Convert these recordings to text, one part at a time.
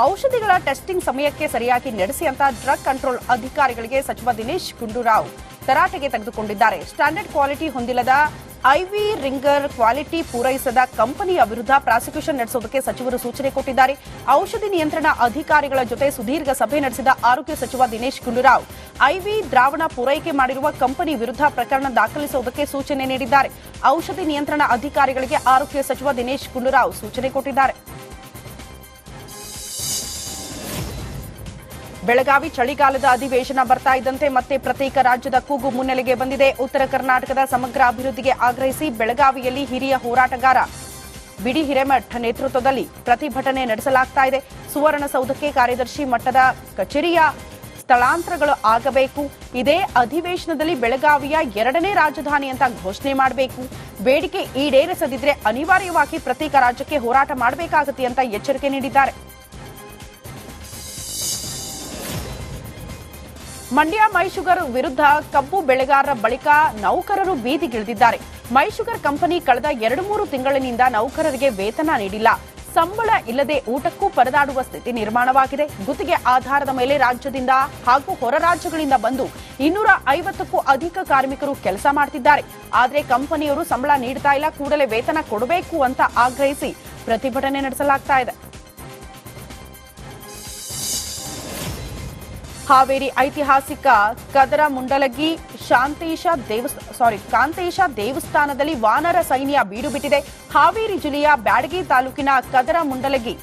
ಔಷಧಿಗಳ ಟೆಸ್ಟಿಂಗ್ ಸಮಯಕ್ಕೆ ಸರಿಯಾಗಿ ನಡೆಸಿ ಅಂತ ಡ್ರಗ್ ಕಂಟ್ರೋಲ್ ಅಧಿಕಾರಿಗಳಿಗೆ ಸಚಿವ ದಿನೇಶ್ ಗುಂಡೂರಾವ್ ತರಾಟೆಗೆ ತೆಗೆದುಕೊಂಡಿದ್ದಾರೆ. ಸ್ಟ್ಯಾಂಡರ್ಡ್ ಕ್ವಾಲಿಟಿ ಹೊಂದಿಲ್ಲದ ಐವಿ ರಿಂಗರ್ ಕ್ವಾಲಿಟಿ ಪೂರೈಸದ ಕಂಪನಿಯ ವಿರುದ್ಧ ಪ್ರಾಸಿಕ್ಯೂಷನ್ ನಡೆಸುವುದಕ್ಕೆ ಸಚಿವರು ಸೂಚನೆ ಕೊಟ್ಟಿದ್ದಾರೆ. ಔಷಧಿ ನಿಯಂತ್ರಣ ಅಧಿಕಾರಿಗಳ ಜೊತೆ ಸುದೀರ್ಘ ಸಭೆ ನಡೆಸಿದ ಆರೋಗ್ಯ ಸಚಿವ ದಿನೇಶ್ ಗುಂಡೂರಾವ್ ಐವಿ ದ್ರಾವಣ ಪೂರೈಕೆ ಮಾಡಿರುವ ಕಂಪನಿ ವಿರುದ್ಧ ಪ್ರಕರಣ ದಾಖಲಿಸುವುದಕ್ಕೆ ಸೂಚನೆ ನೀಡಿದ್ದಾರೆ. ಔಷಧಿ ನಿಯಂತ್ರಣ ಅಧಿಕಾರಿಗಳಿಗೆ ಆರೋಗ್ಯ ಸಚಿವ ದಿನೇಶ್ ಗುಂಡೂರಾವ್ ಸೂಚನೆ ಕೊಟ್ಟಿದ್ದಾರೆ. ಬೆಳಗಾವಿ ಚಳಿಗಾಲದ ಅಧಿವೇಶನ ಬರ್ತಾ ಇದ್ದಂತೆ ಮತ್ತೆ ಪ್ರತ್ಯೇಕ ರಾಜ್ಯದ ಕೂಗು ಮುನ್ನೆಲೆಗೆ ಬಂದಿದೆ. ಉತ್ತರ ಕರ್ನಾಟಕದ ಸಮಗ್ರ ಅಭಿವೃದ್ಧಿಗೆ ಆಗ್ರಹಿಸಿ ಬೆಳಗಾವಿಯಲ್ಲಿ ಹಿರಿಯ ಹೋರಾಟಗಾರ ಬಿಡಿ ಹಿರೇಮಠ್ ನೇತೃತ್ವದಲ್ಲಿ ಪ್ರತಿಭಟನೆ ನಡೆಸಲಾಗ್ತಾ ಇದೆ. ಸುವರ್ಣಸೌಧಕ್ಕೆ ಕಾರ್ಯದರ್ಶಿ ಮಟ್ಟದ ಕಚೇರಿಯ ಸ್ಥಳಾಂತರಗಳು ಆಗಬೇಕು. ಇದೇ ಅಧಿವೇಶನದಲ್ಲಿ ಬೆಳಗಾವಿಯ 2ನೇ ರಾಜಧಾನಿ ಅಂತ ಘೋಷಣೆ ಮಾಡಬೇಕು. ಬೇಡಿಕೆ ಈಡೇರಿಸದಿದ್ರೆ ಅನಿವಾರ್ಯವಾಗಿ ಪ್ರತ್ಯೇಕ ರಾಜ್ಯಕ್ಕೆ ಹೋರಾಟ ಮಾಡಬೇಕಾಗುತ್ತೆ ಅಂತ ಎಚ್ಚರಿಕೆ ನೀಡಿದ್ದಾರೆ. ಮಂಡ್ಯ ಮೈಶುಗರ್ ವಿರುದ್ಧ ಕಬ್ಬು ಬೆಳೆಗಾರರ ಬಳಿಕ ನೌಕರರು ಬೀದಿಗಿಳಿದಿದ್ದಾರೆ. ಮೈಶುಗರ್ ಕಂಪನಿ ಕಳೆದ 2-3 ತಿಂಗಳಿನಿಂದ ನೌಕರರಿಗೆ ವೇತನ ನೀಡಿಲ್ಲ. ಸಂಬಳ ಇಲ್ಲದೆ ಊಟಕ್ಕೂ ಪರದಾಡುವ ಸ್ಥಿತಿ ನಿರ್ಮಾಣವಾಗಿದೆ. ಗುತ್ತಿಗೆ ಆಧಾರದ ಮೇಲೆ ರಾಜ್ಯದಿಂದ ಹಾಗೂ ಹೊರ ರಾಜ್ಯಗಳಿಂದ ಬಂದು 250ಕ್ಕೂ ಅಧಿಕ ಕಾರ್ಮಿಕರು ಕೆಲಸ ಮಾಡ್ತಿದ್ದಾರೆ. ಆದರೆ ಕಂಪನಿಯವರು ಸಂಬಳ ನೀಡ್ತಾ ಇಲ್ಲ. ಕೂಡಲೇ ವೇತನ ಕೊಡಬೇಕು ಅಂತ ಆಗ್ರಹಿಸಿ ಪ್ರತಿಭಟನೆ ನಡೆಸಲಾಗ್ತಾ ಇದೆ. ಹಾವೇರಿ ಐತಿಹಾಸಿಕ ಕದರಮುಂಡಲಗಿ ಕಾಂತೇಶ ದೇವಸ್ಥಾನದಲ್ಲಿ ವಾನರ ಸೈನ್ಯ ಬೀಡು ಬಿಟ್ಟಿದೆ. ಹಾವೇರಿ ಜಿಲ್ಲೆಯ ಬ್ಯಾಡಗಿ ತಾಲೂಕಿನ ಕದರಮುಂಡಲಗಿ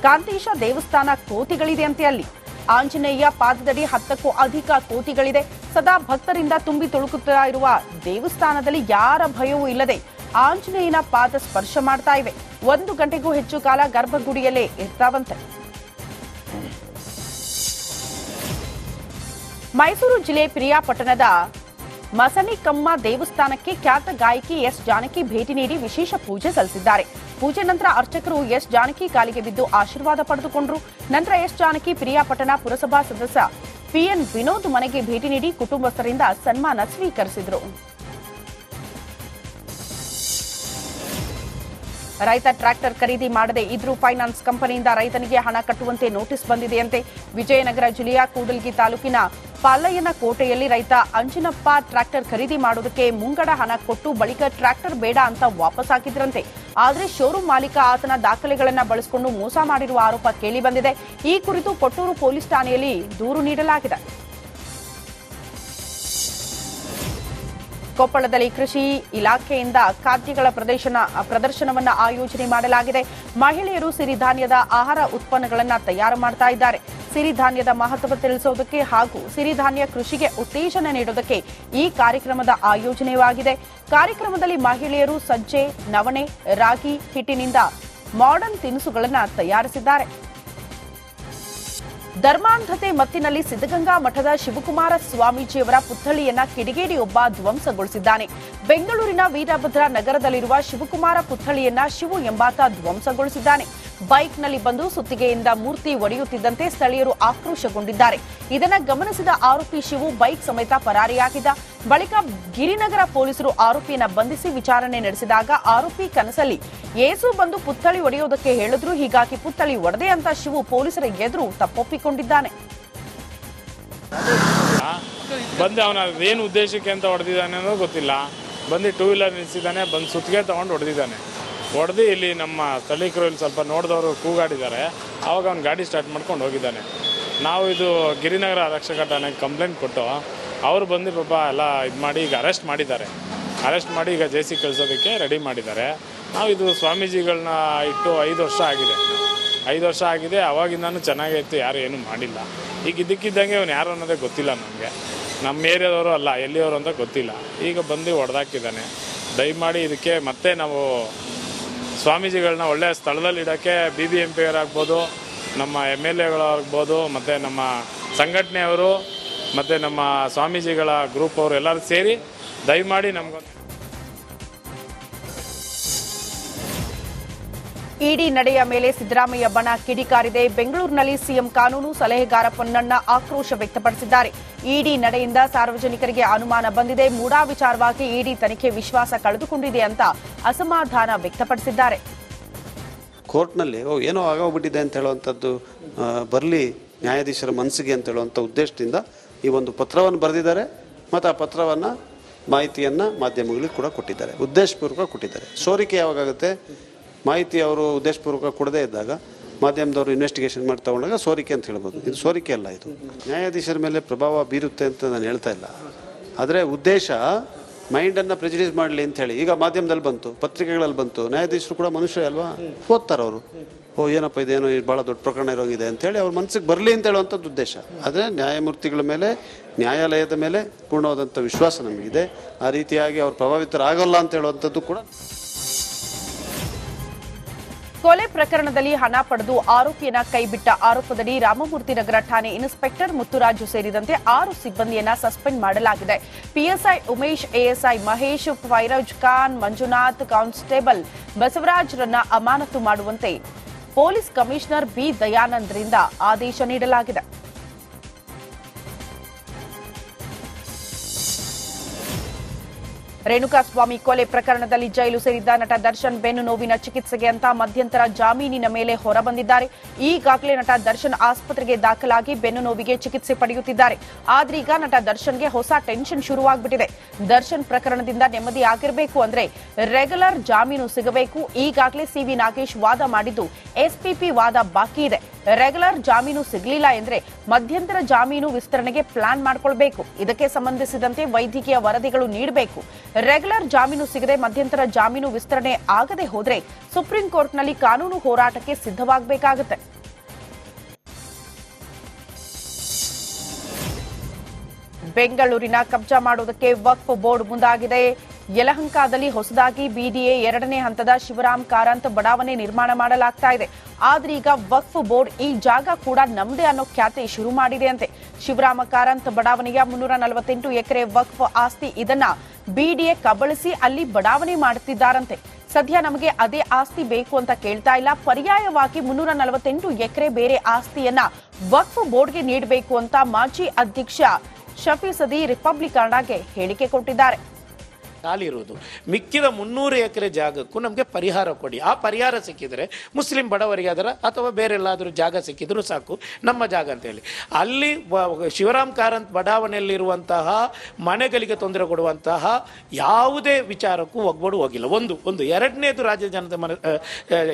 ಕಾಂತೇಶ ದೇವಸ್ಥಾನ ಕೋತಿಗಳಿದೆಯಂತೆ. ಅಲ್ಲಿ ಆಂಜನೇಯ ಪಾದದಡಿ 10ಕ್ಕೂ ಅಧಿಕ ಕೋತಿಗಳಿದೆ. ಸದಾ ಭಕ್ತರಿಂದ ತುಂಬಿ ತುಳುಕುತ್ತಾ ಇರುವ ದೇವಸ್ಥಾನದಲ್ಲಿ ಯಾರ ಭಯವೂ ಇಲ್ಲದೆ ಆಂಜನೇಯನ ಪಾದ ಸ್ಪರ್ಶ ಮಾಡ್ತಾ ಇವೆ. 1 ಗಂಟೆಗೂ ಹೆಚ್ಚು ಕಾಲ ಗರ್ಭಗುಡಿಯಲ್ಲೇ ಇರ್ತಾವಂತೆ. ಮೈಸೂರು ಜಿಲ್ಲೆ ಪಿರಿಯಾಪಟ್ಟಣದ ಮಸನಿಕಮ್ಮ ದೇವಸ್ಥಾನಕ್ಕೆ ಖ್ಯಾತ ಗಾಯಕಿ ಎಸ್ ಜಾನಕಿ ಭೇಟಿ ನೀಡಿ ವಿಶೇಷ ಪೂಜೆ ಸಲ್ಲಿಸಿದ್ದಾರೆ. ಪೂಜೆ ನಂತರ ಅರ್ಚಕರು ಎಸ್ ಜಾನಕಿ ಕಾಲಿಗೆ ಬಿದ್ದು ಆಶೀರ್ವಾದ ಪಡೆದುಕೊಂಡರು. ನಂತರ ಎಸ್ ಜಾನಕಿ ಪಿರಿಯಾಪಟ್ಟಣ ಪುರಸಭಾ ಸದಸ್ಯ ಪಿಎನ್ ವಿನೋದ್ ಮನೆಗೆ ಭೇಟಿ ನೀಡಿ ಕುಟುಂಬಸ್ಥರಿಂದ ಸನ್ಮಾನ ಸ್ವೀಕರಿಸಿದರು. ರೈತ ಟ್ರ್ಯಾಕ್ಟರ್ ಖರೀದಿ ಮಾಡದೆ ಇದ್ರೂ ಫೈನಾನ್ಸ್ ಕಂಪನಿಯಿಂದ ರೈತನಿಗೆ ಹಣ ಕಟ್ಟುವಂತೆ ನೋಟಿಸ್ ಬಂದಿದೆಯಂತೆ. ವಿಜಯನಗರ ಜಿಲ್ಲೆಯ ಕೂಡಲಗಿ ತಾಲೂಕಿನ ಪಾಲಯ್ಯನ ಕೋಟೆಯಲ್ಲಿ ರೈತ ಅಂಜನಪ್ಪ ಟ್ರ್ಯಾಕ್ಟರ್ ಖರೀದಿ ಮಾಡುವುದಕ್ಕೆ ಮುಂಗಡ ಹಣ ಕೊಟ್ಟು ಬಳಿಕ ಟ್ರ್ಯಾಕ್ಟರ್ ಬೇಡ ಅಂತ ವಾಪಸ್ ಹಾಕಿದ್ರಂತೆ. ಆದರೆ ಶೋರೂಂ ಮಾಲೀಕ ಆತನ ದಾಖಲೆಗಳನ್ನು ಬಳಸಿಕೊಂಡು ಮೋಸ ಮಾಡಿರುವ ಆರೋಪ ಕೇಳಿಬಂದಿದೆ. ಈ ಕುರಿತು ಕೊಟ್ಟೂರು ಪೊಲೀಸ್ ಠಾಣೆಯಲ್ಲಿ ದೂರು ನೀಡಲಾಗಿದೆ. ಕೊಪ್ಪಳದಲ್ಲಿ ಕೃಷಿ ಇಲಾಖೆಯಿಂದ ಖಾದ್ಯಗಳ ಪ್ರದರ್ಶನವನ್ನು ಆಯೋಜನೆ ಮಾಡಲಾಗಿದೆ. ಮಹಿಳೆಯರು ಸಿರಿಧಾನ್ಯದ ಆಹಾರ ಉತ್ಪನ್ನಗಳನ್ನು ತಯಾರು ಮಾಡ್ತಾ ಇದ್ದಾರೆ. ಸಿರಿಧಾನ್ಯದ ಮಹತ್ವ ತಿಳಿಸೋದಕ್ಕೆ ಹಾಗೂ ಸಿರಿಧಾನ್ಯ ಕೃಷಿಗೆ ಉತ್ತೇಜನ ನೀಡೋದಕ್ಕೆ ಈ ಕಾರ್ಯಕ್ರಮದ ಆಯೋಜನೆಯಾಗಿದೆ. ಕಾರ್ಯಕ್ರಮದಲ್ಲಿ ಮಹಿಳೆಯರು ಸಜ್ಜೆ, ನವಣೆ, ರಾಗಿ ಹಿಟ್ಟಿನಿಂದ ಮಾಡರ್ನ್ ತಿನಿಸುಗಳನ್ನು ತಯಾರಿಸಿದ್ದಾರೆ. ಧರ್ಮಾಂಧತೆ ಮತ್ತಿನಲ್ಲಿ ಸಿದ್ಧಗಂಗಾ ಮಠದ ಶಿವಕುಮಾರ ಸ್ವಾಮೀಜಿಯವರ ಪುತ್ಥಳಿಯನ್ನ ಕಿಡಿಗೇಡಿಯೊಬ್ಬ ಧ್ವಂಸಗೊಳಿಸಿದ್ದಾನೆ. ಬೆಂಗಳೂರಿನ ವೀರಭದ್ರ ನಗರದಲ್ಲಿರುವ ಶಿವಕುಮಾರ ಪುತ್ಥಳಿಯನ್ನ ಶಿವು ಎಂಬಾತ ಧ್ವಂಸಗೊಳಿಸಿದ್ದಾನೆ. ಬೈಕ್ನಲ್ಲಿ ಬಂದು ಸುತ್ತಿಗೆಯಿಂದ ಮೂರ್ತಿ ಒಡೆಯುತ್ತಿದ್ದಂತೆ ಸ್ಥಳೀಯರು ಆಕ್ರೋಶಗೊಂಡಿದ್ದಾರೆ. ಇದನ್ನು ಗಮನಿಸಿದ ಆರೋಪಿ ಶಿವು ಬೈಕ್ ಸಮೇತ ಪರಾರಿಯಾಗಿದ್ದ. ಬಳಿಕ ಗಿರಿನಗರ ಪೊಲೀಸರು ಆರೋಪಿಯನ್ನ ಬಂಧಿಸಿ ವಿಚಾರಣೆ ನಡೆಸಿದಾಗ ಆರೋಪಿ ಕನಸಲ್ಲಿ ಏಸು ಬಂದು ಪುತ್ಥಳಿ ಒಡೆಯೋದಕ್ಕೆ ಹೇಳಿದ್ರು, ಹೀಗಾಗಿ ಪುತ್ಥಳಿ ಒಡೆದೆ ಅಂತ ಶಿವು ಪೊಲೀಸರ ಎದುರು ತಪ್ಪೊಪ್ಪಿಕೊಂಡಿದ್ದಾನೆ. ಬಂದು ಅವನ ಏನು ಉದ್ದೇಶಕ್ಕೆ ಅಂತ ಹೊಡೆದಿದ್ದಾನೆ ಅನ್ನೋದು ಗೊತ್ತಿಲ್ಲ. ಬಂದು 2 ವೀಲರ್ ನಿಲ್ಲಿಸಿದ್ದಾನೆ, ಬಂದು ಸುತ್ತಿಗೆ ತಗೊಂಡು ಹೊಡೆದಿದ್ದಾನೆ. ಹೊಡೆದು ಇಲ್ಲಿ ನಮ್ಮ ಸ್ಥಳೀಕರು ಇಲ್ಲಿ ಸ್ವಲ್ಪ ನೋಡಿದವರು ಕೂಗಾಡಿದ್ದಾರೆ. ಆವಾಗ ಅವ್ನು ಗಾಡಿ ಸ್ಟಾರ್ಟ್ ಮಾಡ್ಕೊಂಡು ಹೋಗಿದ್ದಾನೆ. ನಾವು ಇದು ಗಿರಿನಗರ ಆರಕ್ಷಕ ಠಾಣೆಗೆ ಕಂಪ್ಲೇಂಟ್ ಕೊಟ್ಟು ಅವರು ಬಂದು ಪಾಪ ಎಲ್ಲ ಇದು ಮಾಡಿ ಈಗ ಅರೆಸ್ಟ್ ಮಾಡಿದ್ದಾರೆ. ಅರೆಸ್ಟ್ ಮಾಡಿ ಈಗ ಜೈಸಿ ಕಳಿಸೋದಕ್ಕೆ ರೆಡಿ ಮಾಡಿದ್ದಾರೆ. ನಾವು ಇದು ಸ್ವಾಮೀಜಿಗಳನ್ನ ಇಟ್ಟು 5 ವರ್ಷ ಆಗಿದೆ. 5 ವರ್ಷ ಆಗಿದೆ. ಅವಾಗಿಂದನೂ ಚೆನ್ನಾಗಿತ್ತು, ಯಾರು ಏನೂ ಮಾಡಿಲ್ಲ. ಈಗ ಇದಕ್ಕಿದ್ದಂಗೆ ಅವ್ನು ಯಾರು ಅನ್ನೋದೇ ಗೊತ್ತಿಲ್ಲ ನಮಗೆ. ನಮ್ಮ ಏರಿಯಾದವರು ಅಲ್ಲ, ಎಲ್ಲಿಯವರು ಅಂತ ಗೊತ್ತಿಲ್ಲ. ಈಗ ಬಂದು ಹೊಡೆದಾಕಿದ್ದಾನೆ. ದಯಮಾಡಿ ಇದಕ್ಕೆ ಮತ್ತೆ ನಾವು ಸ್ವಾಮೀಜಿಗಳನ್ನ ಒಳ್ಳೆಯ ಸ್ಥಳದಲ್ಲಿ ಇಡೋಕ್ಕೆ BBMP ಅವರಾಗ್ಬೋದು, ನಮ್ಮ MLAಗಳಾಗ್ಬೋದು, ಮತ್ತು ನಮ್ಮ ಸಂಘಟನೆಯವರು ಮತ್ತು ನಮ್ಮ ಸ್ವಾಮೀಜಿಗಳ ಗ್ರೂಪ್ ಅವರು ಎಲ್ಲರೂ ಸೇರಿ ದಯಮಾಡಿ ನಮಗೊಂದು ಇಡಿ ನಡೆಯ ಮೇಲೆ ಸಿದ್ದರಾಮಯ್ಯ ಬಣ ಕಿಡಿಕಾರಿದೆ. ಬೆಂಗಳೂರಿನಲ್ಲಿ ಸಿಎಂ ಕಾನೂನು ಸಲಹೆಗಾರ ಪೊನ್ನಣ್ಣ ಆಕ್ರೋಶ ವ್ಯಕ್ತಪಡಿಸಿದ್ದಾರೆ. ಇಡಿ ನಡೆಯಿಂದ ಸಾರ್ವಜನಿಕರಿಗೆ ಅನುಮಾನ ಬಂದಿದೆ. ಮೂಡಾ ವಿಚಾರವಾಗಿ ಇಡಿ ತನಿಖೆ ವಿಶ್ವಾಸ ಕಳೆದುಕೊಂಡಿದೆ ಅಂತ ಅಸಮಾಧಾನ ವ್ಯಕ್ತಪಡಿಸಿದ್ದಾರೆ. ಕೋರ್ಟ್ನಲ್ಲಿ ಏನೋ ಆಗೋಗ್ಬಿಟ್ಟಿದೆ ಅಂತ ಹೇಳುವಂಥದ್ದು ಬರಲಿ ನ್ಯಾಯಾಧೀಶರ ಮನಸ್ಸಿಗೆ ಅಂತ ಹೇಳುವಂಥ ಉದ್ದೇಶದಿಂದ ಈ ಒಂದು ಪತ್ರವನ್ನು ಬರೆದಿದ್ದಾರೆ ಮತ್ತು ಆ ಪತ್ರವನ್ನು ಮಾಹಿತಿಯನ್ನು ಮಾಧ್ಯಮಗಳಿಗೆ ಕೂಡ ಕೊಟ್ಟಿದ್ದಾರೆ, ಉದ್ದೇಶಪೂರ್ವಕ ಕೊಟ್ಟಿದ್ದಾರೆ. ಸೋರಿಕೆ ಯಾವಾಗುತ್ತೆ? ಮಾಹಿತಿ ಅವರು ಉದ್ದೇಶಪೂರ್ವಕ ಕೊಡದೇ ಇದ್ದಾಗ ಮಾಧ್ಯಮದವರು ಇನ್ವೆಸ್ಟಿಗೇಷನ್ ಮಾಡಿ ತಗೊಂಡಾಗ ಸೋರಿಕೆ ಅಂತ ಹೇಳ್ಬೋದು. ಇದು ಸೋರಿಕೆ ಅಲ್ಲ, ಇದು ನ್ಯಾಯಾಧೀಶರ ಮೇಲೆ ಪ್ರಭಾವ ಬೀರುತ್ತೆ ಅಂತ ನಾನು ಹೇಳ್ತಾ ಇಲ್ಲ. ಆದರೆ ಉದ್ದೇಶ ಮೈಂಡನ್ನು ಪ್ರೆಜುಡಿಸ್ ಮಾಡಲಿ ಅಂತ ಹೇಳಿ ಈಗ ಮಾಧ್ಯಮದಲ್ಲಿ ಬಂತು, ಪತ್ರಿಕೆಗಳಲ್ಲಿ ಬಂತು. ನ್ಯಾಯಾಧೀಶರು ಕೂಡ ಮನುಷ್ಯ ಅಲ್ವಾ, ಓದ್ತಾರೆ ಅವರು. ಏನಪ್ಪ ಇದೇನೋ ಭಾಳ ದೊಡ್ಡ ಪ್ರಕರಣ ಇರೋಂಗಿದೆ ಅಂತೇಳಿ ಅವ್ರ ಮನಸ್ಸಿಗೆ ಬರಲಿ ಅಂತ ಹೇಳುವಂಥದ್ದು ಉದ್ದೇಶ. ಆದರೆ ನ್ಯಾಯಮೂರ್ತಿಗಳ ಮೇಲೆ, ನ್ಯಾಯಾಲಯದ ಮೇಲೆ ಪೂರ್ಣವಾದಂಥ ವಿಶ್ವಾಸ ನಮಗಿದೆ. ಆ ರೀತಿಯಾಗಿ ಅವ್ರು ಪ್ರಭಾವಿತರಾಗಲ್ಲ ಅಂತ ಹೇಳುವಂಥದ್ದು ಕೂಡ. ಕೊಲೆ ಪ್ರಕರಣದಲ್ಲಿ ಹಣ ಪಡೆದು ಆರೋಪಿಯನ್ನ ಕೈಬಿಟ್ಟ ಆರೋಪದಡಿ ರಾಮಮೂರ್ತಿ ನಗರ ಠಾಣೆ ಇನ್ಸ್ಪೆಕ್ಟರ್ ಮುತ್ತುರಾಜು ಸೇರಿದಂತೆ 6 ಸಿಬ್ಬಂದಿಯನ್ನ ಸಸ್ಪೆಂಡ್ ಮಾಡಲಾಗಿದೆ. PSI Umesh, ASI Mahesh, Firoz Khan, Manjunath, constable ಬಸವರಾಜ್ರನ್ನ ಅಮಾನತು ಮಾಡುವಂತೆ ಪೊಲೀಸ್ ಕಮಿಷನರ್ ಬಿ ದಯಾನಂದ್ರಿಂದ ಆದೇಶ ನೀಡಲಾಗಿದೆ. ರೇಣುಕಾಸ್ವಾಮಿ ಕೊಲೆ ಪ್ರಕರಣದಲ್ಲಿ ಜೈಲು ಸೇರಿದ್ದ ನಟ ದರ್ಶನ್ ಬೆನ್ನು ನೋವಿನ ಚಿಕಿತ್ಸೆಗೆ ಅಂತ ಮಧ್ಯಂತರ ಜಾಮೀನಿನ ಮೇಲೆ ಹೊರಬಂದಿದ್ದಾರೆ. ಈಗಾಗಲೇ ನಟ ದರ್ಶನ್ ಆಸ್ಪತ್ರೆಗೆ ದಾಖಲಾಗಿ ಬೆನ್ನು ನೋವಿಗೆ ಚಿಕಿತ್ಸೆ ಪಡೆಯುತ್ತಿದ್ದಾರೆ. ಆದ್ರೆ ಈಗ ನಟ ದರ್ಶನ್ಗೆ ಹೊಸ ಟೆನ್ಷನ್ ಶುರುವಾಗ್ಬಿಟ್ಟಿದೆ. ದರ್ಶನ್ ಪ್ರಕರಣದಿಂದ ನೆಮ್ಮದಿ ಆಗಿರಬೇಕು ಅಂದ್ರೆ ರೆಗ್ಯುಲರ್ ಜಾಮೀನು ಸಿಗಬೇಕು. ಈಗಾಗಲೇ ಸಿವಿ ನಾಗೇಶ್ ವಾದ ಮಾಡಿದ್ದು ಎಸ್ಪಿಪಿ ವಾದ ಬಾಕಿ ಇದೆ. ರೆಗ್ಯುಲರ್ ಜಾಮೀನು ಸಿಗಲಿಲ್ಲ ಎಂದ್ರೆ ಮಧ್ಯಂತರ ಜಾಮೀನು ವಿಸ್ತರಣೆಗೆ ಪ್ಲಾನ್ ಮಾಡಿಕೊಳ್ಬೇಕು. ಇದಕ್ಕೆ ಸಂಬಂಧಿಸಿದಂತೆ ವೈದ್ಯಕೀಯ ವರದಿಗಳು ನೀಡಬೇಕು. ರೆಗ್ಯುಲರ್ ಜಾಮೀನು ಸಿಗದೆ ಮಧ್ಯಂತರ ಜಾಮೀನು ವಿಸ್ತರಣೆ ಆಗದೆ ಹೋದ್ರೆ ಸುಪ್ರೀಂ ಕೋರ್ಟ್ನಲ್ಲಿ ಕಾನೂನು ಹೋರಾಟಕ್ಕೆ ಸಿದ್ಧವಾಗಬೇಕಾಗುತ್ತೆ. ಬೆಂಗಳೂರಿನ ಕಬ್ಜಾ ಮಾಡುವುದಕ್ಕೆ ವಕ್ಫ್ ಬೋರ್ಡ್ ಮುಂದಾಗಿದೆ. ಯಲಹಂಕದಲ್ಲಿ ಹೊಸದಾಗಿ ಬಿಡಿಎ 2ನೇ ಹಂತದ ಶಿವರಾಮ್ ಕಾರಂತ್ ಬಡಾವಣೆ ನಿರ್ಮಾಣ ಮಾಡಲಾಗ್ತಾ ಇದೆ. ಆದ್ರೆ ಈಗ ವಕ್ಫ್ ಬೋರ್ಡ್ ಈ ಜಾಗ ಕೂಡ ನಮ್ದೇ ಅನ್ನೋ ಖ್ಯಾತಿ ಶುರು ಮಾಡಿದೆ ಅಂತೆ. ಶಿವರಾಮ ಕಾರಂತ್ ಬಡಾವಣೆಯ 348 ಎಕರೆ ವಕ್ಫ್ ಆಸ್ತಿ. ಇದನ್ನ ಬಿಡಿಎ ಕಬಳಿಸಿ ಅಲ್ಲಿ ಬಡಾವಣೆ ಮಾಡುತ್ತಿದ್ದಾರಂತೆ. ಸದ್ಯ ನಮಗೆ ಅದೇ ಆಸ್ತಿ ಬೇಕು ಅಂತ ಕೇಳ್ತಾ ಇಲ್ಲ. ಪರ್ಯಾಯವಾಗಿ 348 ಎಕರೆ ಬೇರೆ ಆಸ್ತಿಯನ್ನ ವಕ್ಫ್ ಬೋರ್ಡ್ಗೆ ನೀಡಬೇಕು ಅಂತ ಮಾಜಿ ಅಧ್ಯಕ್ಷ ಶಫಿ ಸದಿ ರಿಪಬ್ಲಿಕನ್ಗೆ ಹೇಳಿಕೆ ಕೊಟ್ಟಿದ್ದಾರೆ. ಖಾಲಿ ಇರುವುದು ಮಿಕ್ಕಿದ 300 ಎಕರೆ ಜಾಗಕ್ಕೂ ನಮಗೆ ಪರಿಹಾರ ಕೊಡಿ. ಆ ಪರಿಹಾರ ಸಿಕ್ಕಿದರೆ ಮುಸ್ಲಿಂ ಬಡವರಿಗೆ ಅದರ ಅಥವಾ ಬೇರೆಲ್ಲಾದರೂ ಜಾಗ ಸಿಕ್ಕಿದ್ರು ಸಾಕು, ನಮ್ಮ ಜಾಗ ಅಂತ ಹೇಳಿ. ಅಲ್ಲಿ ಶಿವರಾಮ್ ಕಾರಂತ್ ಬಡಾವಣೆಯಲ್ಲಿರುವಂತಹ ಮನೆಗಳಿಗೆ ತೊಂದರೆ ಕೊಡುವಂತಹ ಯಾವುದೇ ವಿಚಾರಕ್ಕೂ ಒಗ್ಗೂಡು ಹೋಗಿಲ್ಲ. ಒಂದು ಎರಡನೇದು ರಾಜ್ಯ ಜನತೆ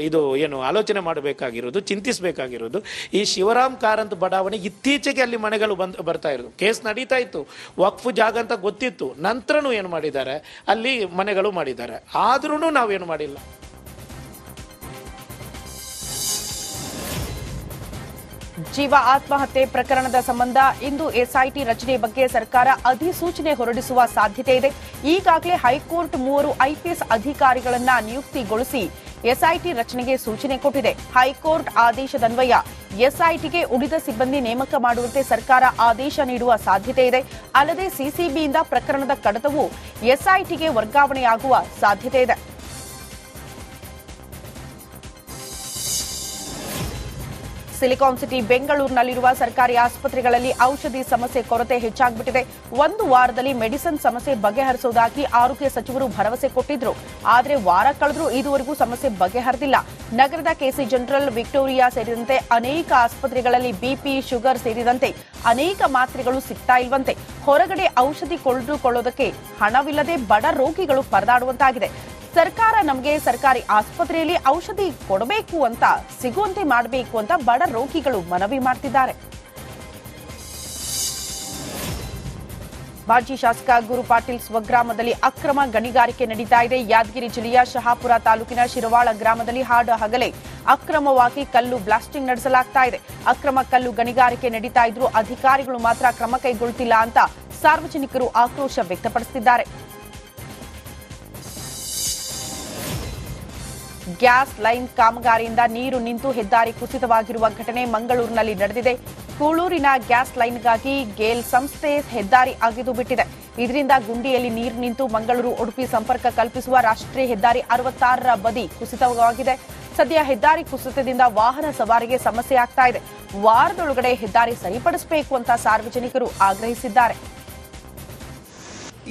ಇದು ಏನು ಆಲೋಚನೆ ಮಾಡಬೇಕಾಗಿರೋದು, ಚಿಂತಿಸಬೇಕಾಗಿರೋದು, ಈ ಶಿವರಾಮ್ ಕಾರಂತ್ ಬಡಾವಣೆ ಇತ್ತೀಚೆಗೆ ಅಲ್ಲಿ ಮನೆಗಳು ಬರ್ತಾ ಇರೋದು. ಕೇಸ್ ನಡೀತಾ ಇತ್ತು, ವಕ್ಫ್ ಜಾಗ ಅಂತ ಗೊತ್ತಿತ್ತು. ನಂತರನೂ ಏನು ಮಾಡಿದ್ದಾರೆ, ಅಲ್ಲಿ ಮನೆಗಳು ಮಾಡಿದ್ದಾರೆ. ಆದ್ರೂ ನಾವೇನು ಮಾಡಿಲ್ಲ. ಜೀವ ಆತ್ಮಹತ್ಯೆ ಪ್ರಕರಣದ ಸಂಬಂಧ ಇಂದು ಎಸ್ಐಟಿ ರಚನೆ ಬಗ್ಗೆ ಸರ್ಕಾರ ಅಧಿಸೂಚನೆ ಹೊರಡಿಸುವ ಸಾಧ್ಯತೆ ಇದೆ. ಈಗಾಗಲೇ ಹೈಕೋರ್ಟ್ 3 ಐಪಿಎಸ್ ಅಧಿಕಾರಿಗಳನ್ನ ನಿಯುಕ್ತಿಗೊಳಿಸಿ ಎಸ್ಐಟಿ ರಚನೆಗೆ ಸೂಚನೆ ಕೊಟ್ಟಿದೆ. ಹೈಕೋರ್ಟ್ ಆದೇಶದನ್ವಯ ಎಸ್ಐಟಿಗೆ ಉಳಿದ ಸಿಬ್ಬಂದಿ ನೇಮಕ ಮಾಡುವಂತೆ ಸರ್ಕಾರ ಆದೇಶ ನೀಡುವ ಸಾಧ್ಯತೆ ಇದೆ. ಅಲ್ಲದೆ ಸಿಸಿಬಿಯಿಂದ ಪ್ರಕರಣದ ಕಡತವು ಎಸ್ಐಟಿಗೆ ವರ್ಗಾವಣೆಯಾಗುವ ಸಾಧ್ಯತೆ ಇದೆ. ಸಿಲಿಕಾನ್ ಸಿಟಿ ಬೆಂಗಳೂರಿನಲ್ಲಿರುವ ಸರ್ಕಾರಿ ಆಸ್ಪತ್ರೆಗಳಲ್ಲಿ ಔಷಧಿ ಸಮಸ್ಯೆ ಕೊರತೆ ಹೆಚ್ಚಾಗ್ಬಿಟ್ಟಿದೆ. 1 ವಾರದಲ್ಲಿ ಮೆಡಿಸಿನ್ ಸಮಸ್ಯೆ ಬಗೆಹರಿಸುವುದಾಗಿ ಆರೋಗ್ಯ ಸಚಿವರು ಭರವಸೆ ಕೊಟ್ಟಿದ್ರು. ಆದರೆ ವಾರ ಕಳೆದರೂ ಇದುವರೆಗೂ ಸಮಸ್ಯೆ ಬಗೆಹರಿದಿಲ್ಲ. ನಗರದ ಕೆಸಿ ಜನರಲ್, ವಿಕ್ಟೋರಿಯಾ ಸೇರಿದಂತೆ ಅನೇಕ ಆಸ್ಪತ್ರೆಗಳಲ್ಲಿ ಬಿಪಿ, ಶುಗರ್ ಸೇರಿದಂತೆ ಅನೇಕ ಮಾತ್ರೆಗಳು ಸಿಗ್ತಾ ಇಲ್ವಂತೆ. ಹೊರಗಡೆ ಔಷಧಿ ಕೊಳ್ಳೋದಕ್ಕೆ ಹಣವಿಲ್ಲದೆ ಬಡ ರೋಗಿಗಳು ಪರದಾಡುವಂತಾಗಿದೆ. ಸರ್ಕಾರ ನಮಗೆ ಸರ್ಕಾರಿ ಆಸ್ಪತ್ರೆಯಲ್ಲಿ ಔಷಧಿ ಕೊಡಬೇಕು ಅಂತ, ಸಿಗುವಂತೆ ಮಾಡಬೇಕು ಅಂತ ಬಡ ರೋಗಿಗಳು ಮನವಿ ಮಾಡ್ತಿದ್ದಾರೆ. ಮಾಜಿ ಶಾಸಕ ಗುರು ಪಾಟೀಲ್ ಸ್ವಗ್ರಾಮದಲ್ಲಿ ಅಕ್ರಮ ಗಣಿಗಾರಿಕೆ ನಡೀತಾ ಇದೆ. ಯಾದಗಿರಿ ಜಿಲ್ಲೆಯ ಶಹಾಪುರ ತಾಲೂಕಿನ ಶಿರವಾಳ ಗ್ರಾಮದಲ್ಲಿ ಹಾಡು ಹಗಲೇ ಅಕ್ರಮವಾಗಿ ಕಲ್ಲು ಬ್ಲಾಸ್ಟಿಂಗ್ ನಡೆಸಲಾಗ್ತಾ ಇದೆ. ಅಕ್ರಮ ಕಲ್ಲು ಗಣಿಗಾರಿಕೆ ನಡೀತಾ ಇದ್ರೂ ಅಧಿಕಾರಿಗಳು ಮಾತ್ರ ಕ್ರಮ ಕೈಗೊಳ್ಳುತ್ತಿಲ್ಲ ಅಂತ ಸಾರ್ವಜನಿಕರು ಆಕ್ರೋಶ ವ್ಯಕ್ತಪಡಿಸುತ್ತಿದ್ದಾರೆ. ಗ್ಯಾಸ್ ಲೈನ್ ಕಾಮಗಾರಿಯಿಂದ ನೀರು ನಿಂತು ಹೆದ್ದಾರಿ ಕುಸಿತವಾಗಿರುವ ಘಟನೆ ಮಂಗಳೂರಿನಲ್ಲಿ ನಡೆದಿದೆ. ಕೂಳೂರಿನ ಗ್ಯಾಸ್ ಲೈನ್ಗಾಗಿ ಗೇಲ್ ಸಂಸ್ಥೆ ಹೆದ್ದಾರಿ ಅಗೆದು ಬಿಟ್ಟಿದೆ. ಇದರಿಂದ ಗುಂಡಿಯಲ್ಲಿ ನೀರು ನಿಂತು ಮಂಗಳೂರು ಉಡುಪಿ ಸಂಪರ್ಕ ಕಲ್ಪಿಸುವ ರಾಷ್ಟ್ರೀಯ ಹೆದ್ದಾರಿ 66ರ ಬದಿ ಕುಸಿತವಾಗಿದೆ. ಸದ್ಯ ಹೆದ್ದಾರಿ ಕುಸಿತದಿಂದ ವಾಹನ ಸವಾರಿಗೆ ಸಮಸ್ಯೆ ಆಗ್ತಾ ಇದೆ. ವಾರದೊಳಗಡೆ ಹೆದ್ದಾರಿ ಸರಿಪಡಿಸಬೇಕು ಅಂತ ಸಾರ್ವಜನಿಕರು ಆಗ್ರಹಿಸಿದ್ದಾರೆ.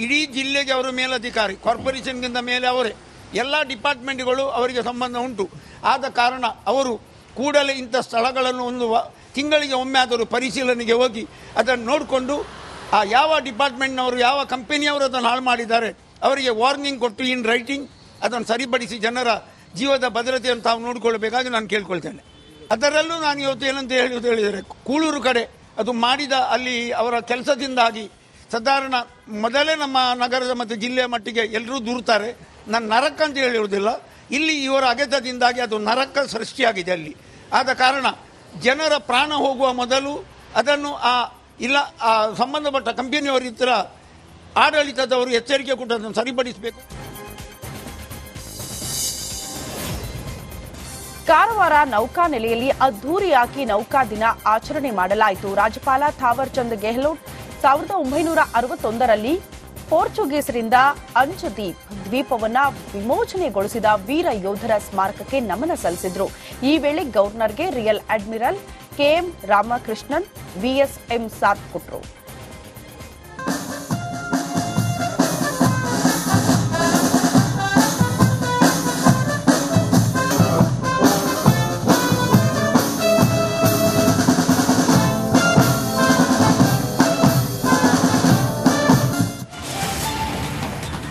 ಇಡೀ ಜಿಲ್ಲೆಗೆ ಅವರು ಮೇಲಧಿಕಾರಿ, ಕಾರ್ಪೊರೇಷನ್ಗಿಂತ ಮೇಲೆ ಅವರೇ. ಎಲ್ಲ ಡಿಪಾರ್ಟ್ಮೆಂಟ್ಗಳು ಅವರಿಗೆ ಸಂಬಂಧ ಉಂಟು. ಆದ ಕಾರಣ ಅವರು ಕೂಡಲೇ ಇಂಥ ಸ್ಥಳಗಳನ್ನು ಒಂದು ತಿಂಗಳಿಗೆ ಒಮ್ಮೆ ಆದರೂ ಪರಿಶೀಲನೆಗೆ ಹೋಗಿ ಅದನ್ನು ನೋಡಿಕೊಂಡು ಆ ಯಾವ ಡಿಪಾರ್ಟ್ಮೆಂಟ್ನವರು ಯಾವ ಕಂಪನಿಯವರು ಅದನ್ನು ಹಾಳು ಮಾಡಿದ್ದಾರೆ ಅವರಿಗೆ ವಾರ್ನಿಂಗ್ ಕೊಟ್ಟು ಇನ್ ರೈಟಿಂಗ್ ಅದನ್ನು ಸರಿಪಡಿಸಿ ಜನರ ಜೀವದ ಭದ್ರತೆಯನ್ನು ತಾವು ನೋಡಿಕೊಳ್ಳಬೇಕಾಗಿ ನಾನು ಕೇಳ್ಕೊಳ್ತೇನೆ. ಅದರಲ್ಲೂ ನಾನು ಇವತ್ತು ಏನಂತ ಹೇಳಿದರೆ ಕೂಳೂರು ಕಡೆ ಅದು ಮಾಡಿದ ಅಲ್ಲಿ ಅವರ ಕೆಲಸದಿಂದಾಗಿ ಸಾಧಾರಣ ಮೊದಲೇ ನಮ್ಮ ನಗರದ ಮತ್ತು ಜಿಲ್ಲೆಯ ಮಟ್ಟಿಗೆ ಎಲ್ಲರೂ ದೂರ್ತಾರೆ. ನಾನು ನರಕ ಅಂತ ಹೇಳಿರುವುದಿಲ್ಲ, ಇಲ್ಲಿ ಇವರ ಅಗೆತದಿಂದಾಗಿ ಅದು ನರಕ ಸೃಷ್ಟಿಯಾಗಿದೆ ಅಲ್ಲಿ. ಆದ ಕಾರಣ ಜನರ ಪ್ರಾಣ ಹೋಗುವ ಮೊದಲು ಅದನ್ನು ಆ ಸಂಬಂಧಪಟ್ಟ ಕಂಪನಿಯವರ ಹತ್ರ ಆಡಳಿತದವರು ಎಚ್ಚರಿಕೆ ಕೊಟ್ಟು ಅದನ್ನು ಸರಿಪಡಿಸಬೇಕು. ಕಾರವಾರ ನೌಕಾ ನೆಲೆಯಲ್ಲಿ ಅದ್ದೂರಿಯಾಗಿ ನೌಕಾ ದಿನ ಆಚರಣೆ ಮಾಡಲಾಯಿತು. ರಾಜ್ಯಪಾಲ ಥಾವರ್ ಚಂದ್ ಗೆಹ್ಲೋಟ್ 1961ರಲ್ಲಿ ಪೋರ್ಚುಗೀಸರಿಂದ ಅಂಜದೀಪ್ ದ್ವೀಪವನ್ನ ವಿಮೋಚನೆಗೊಳಿಸಿದ ವೀರ ಯೋಧರ ಸ್ಮಾರಕಕ್ಕೆ ನಮನ ಸಲ್ಲಿಸಿದ್ರು. ಈ ವೇಳೆ ಗವರ್ನರ್ಗೆ rear admiral KM Ramakrishnan VSM ಸಾಥ್ ಕೊಟ್ಟರು.